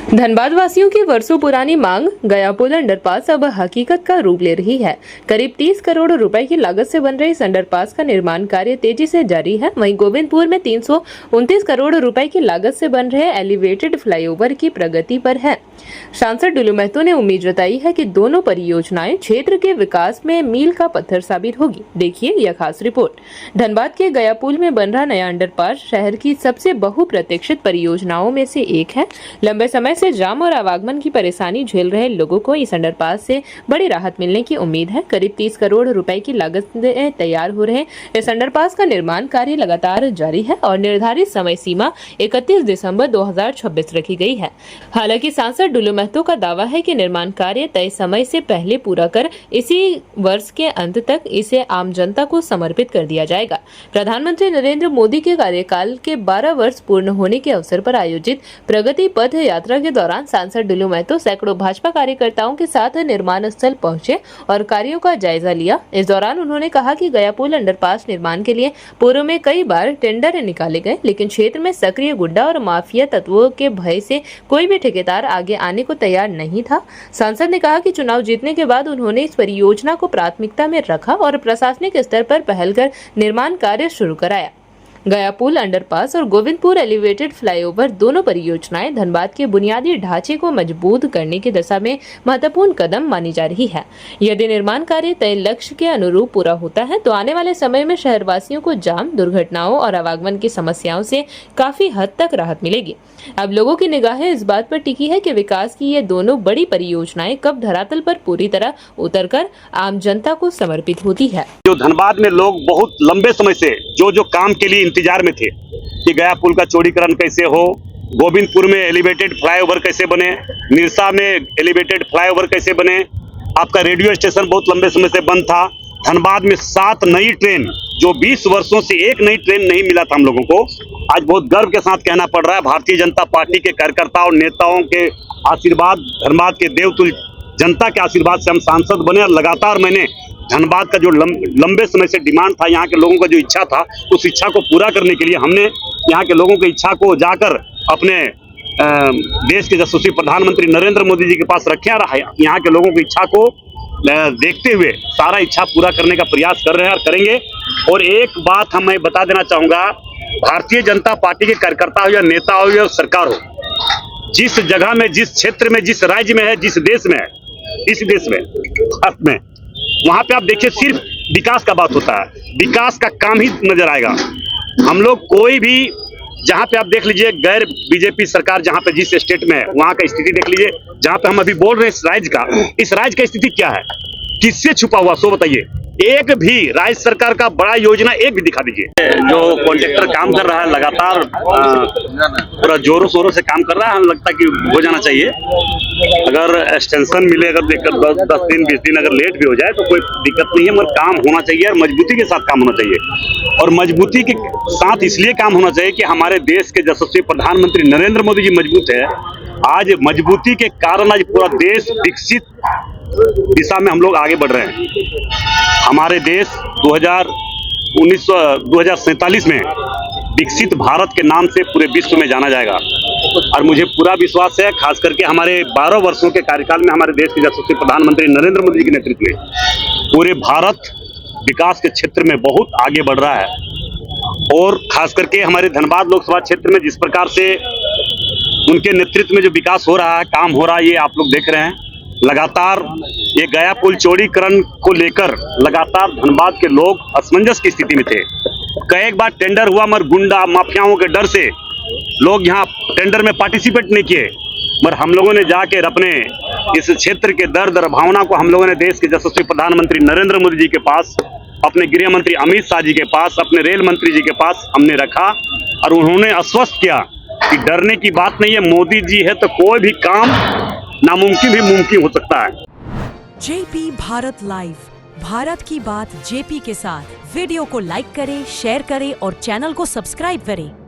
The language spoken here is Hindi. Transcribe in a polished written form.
धनबाद वासियों की वर्षों पुरानी मांग गया पुल अंडरपास अब हकीकत का रूप ले रही है। करीब 30 करोड़ रुपए की लागत से बन रहे इस अंडरपास का निर्माण कार्य तेजी से जारी है। वहीं गोविंदपुर में 329 करोड़ रुपए की लागत से बन रहे एलिवेटेड फ्लाईओवर की प्रगति पर है। सांसद डुलू महतो ने उम्मीद जताई है कि दोनों परियोजनाएं क्षेत्र के विकास में मील का पत्थर साबित होगी। देखिए यह खास रिपोर्ट। धनबाद के गया पुल में बन रहा नया अंडरपास शहर की सबसे बहुप्रतीक्षित परियोजनाओं में से एक है। लंबे समय से जाम और आवागमन की परेशानी झेल रहे लोगों को इस अंडरपास से बड़ी राहत मिलने की उम्मीद है। करीब 30 करोड़ रुपए की लागत से तैयार हो रहे इस अंडरपास का निर्माण कार्य लगातार जारी है और निर्धारित समय सीमा 31 दिसंबर 2026 रखी गई है। हालांकि सांसद डुलू महतो का दावा है कि निर्माण कार्य तय समय से पहले पूरा कर इसी वर्ष के अंत तक इसे आम जनता को समर्पित कर दिया जाएगा। प्रधानमंत्री नरेंद्र मोदी के कार्यकाल के 12 वर्ष पूर्ण होने के अवसर पर आयोजित प्रगति पथ यात्रा के दौरान सांसद डुलू महतो सैकड़ों भाजपा कार्यकर्ताओं के साथ निर्माण स्थल पहुंचे और कार्यों का जायजा लिया। इस दौरान उन्होंने कहा कि गया पुल अंडरपास निर्माण के लिए पूर्व में कई बार टेंडर निकाले गए, लेकिन क्षेत्र में सक्रिय गुड्डा और माफिया तत्वों के भय से कोई भी ठेकेदार आगे आने को तैयार नहीं था। सांसद ने कहा कि चुनाव जीतने के बाद उन्होंने इस परियोजना को प्राथमिकता में रखा और प्रशासनिक स्तर पर पहल कर निर्माण कार्य शुरू कराया। गया पुल अंडरपास और गोविंदपुर एलिवेटेड फ्लाईओवर दोनों परियोजनाएं धनबाद के बुनियादी ढांचे को मजबूत करने की दिशा में महत्वपूर्ण कदम मानी जा रही है। यदि निर्माण कार्य तय लक्ष्य के अनुरूप पूरा होता है तो आने वाले समय में शहरवासियों को जाम, दुर्घटनाओं और आवागमन की समस्याओं से काफी हद तक राहत मिलेगी। अब लोगों की निगाहें इस बात पर टिकी है कि विकास की ये दोनों बड़ी परियोजनाएं कब धरातल पर पूरी तरह उतरकर आम जनता को समर्पित होती है। जो धनबाद में लोग बहुत लंबे समय से जो काम के लिए इंतजार में थे कि गया पुल का चौड़ीकरण कैसे हो, गोविंदपुर में एलिवेटेड फ्लाईओवर कैसे बने, निरसा में एलिवेटेड फ्लाईओवर कैसे बने, आपका रेडियो स्टेशन बहुत लंबे समय से बंद था, धनबाद में 7 नई ट्रेन, जो 20 वर्षों से एक नई ट्रेन नहीं मिला था हम लोगों को, आज बहुत गर्व के साथ कहना पड़ रहा है भारतीय जनता पार्टी के कार्यकर्ताओं नेताओं के आशीर्वाद, धनबाद के देवतुल्य जनता के आशीर्वाद से हम सांसद बने और लगातार मैंने धनबाद का जो लंबे समय से डिमांड था, यहाँ के लोगों का जो इच्छा था, उस इच्छा को पूरा करने के लिए हमने यहाँ के लोगों की इच्छा को जाकर अपने देश के यशस्वी प्रधानमंत्री नरेंद्र मोदी जी के पास रखे और यहाँ के लोगों की इच्छा को देखते हुए सारा इच्छा पूरा करने का प्रयास कर रहे हैं और करेंगे। और एक बात मैं बता देना चाहूँगा, भारतीय जनता पार्टी के कार्यकर्ता हो या नेता हो या सरकार हो, जिस जगह में, जिस क्षेत्र में, जिस राज्य में है, जिस देश में है, इस देश में वहां पे आप देखिए सिर्फ विकास का बात होता है, विकास का काम ही नजर आएगा। हम लोग कोई भी जहां पे आप देख लीजिए गैर बीजेपी सरकार जहां पे जिस स्टेट में है वहां का स्थिति देख लीजिए, जहां पे हम अभी बोल रहे हैं इस राज्य का स्थिति क्या है, किससे छुपा हुआ, सो बताइए। एक भी राज्य सरकार का बड़ा योजना एक भी दिखा दीजिए। जो कॉन्ट्रैक्टर काम कर रहा है लगातार पूरा जोरों शोरों से काम कर रहा है, हमें लगता है कि हो जाना चाहिए। अगर एक्सटेंशन मिले, अगर दिक्कत 10 दिन 20 दिन अगर लेट भी हो जाए तो कोई दिक्कत नहीं है, मगर काम होना चाहिए और मजबूती के साथ काम होना चाहिए। और मजबूती के साथ इसलिए काम होना चाहिए कि हमारे देश के यशस्वी प्रधानमंत्री नरेंद्र मोदी जी मजबूत है। आज मजबूती के कारण आज पूरा देश विकसित दिशा में हम लोग आगे बढ़ रहे हैं। हमारे देश 2047 में विकसित भारत के नाम से पूरे विश्व में जाना जाएगा और मुझे पूरा विश्वास है, खास करके हमारे 12 वर्षों के कार्यकाल में हमारे देश के यशस्वी प्रधानमंत्री नरेंद्र मोदी जी के नेतृत्व में पूरे भारत विकास के क्षेत्र में बहुत आगे बढ़ रहा है। और खास करके हमारे धनबाद लोकसभा क्षेत्र में जिस प्रकार से उनके नेतृत्व में जो विकास हो रहा है, काम हो रहा है, ये आप लोग देख रहे हैं। लगातार ये गया पुल चौड़ीकरण को लेकर लगातार धनबाद के लोग असमंजस की स्थिति में थे। कई बार टेंडर हुआ मगर गुंडा माफियाओं के डर से लोग यहाँ टेंडर में पार्टिसिपेट नहीं किए, मगर हम लोगों ने जाकर अपने इस क्षेत्र के दर्द और भावना को हम लोगों ने देश के यशस्वी प्रधानमंत्री नरेंद्र मोदी जी के पास, अपने गृह मंत्री अमित शाह जी के पास, अपने रेल मंत्री जी के पास हमने रखा और उन्होंने आश्वस्त किया कि डरने की बात नहीं है, मोदी जी है तो कोई भी काम नामुमकिन भी मुमकिन हो सकता है। जेपी भारत लाइव, भारत की बात जेपी के साथ। वीडियो को लाइक करें, शेयर करें और चैनल को सब्सक्राइब करें।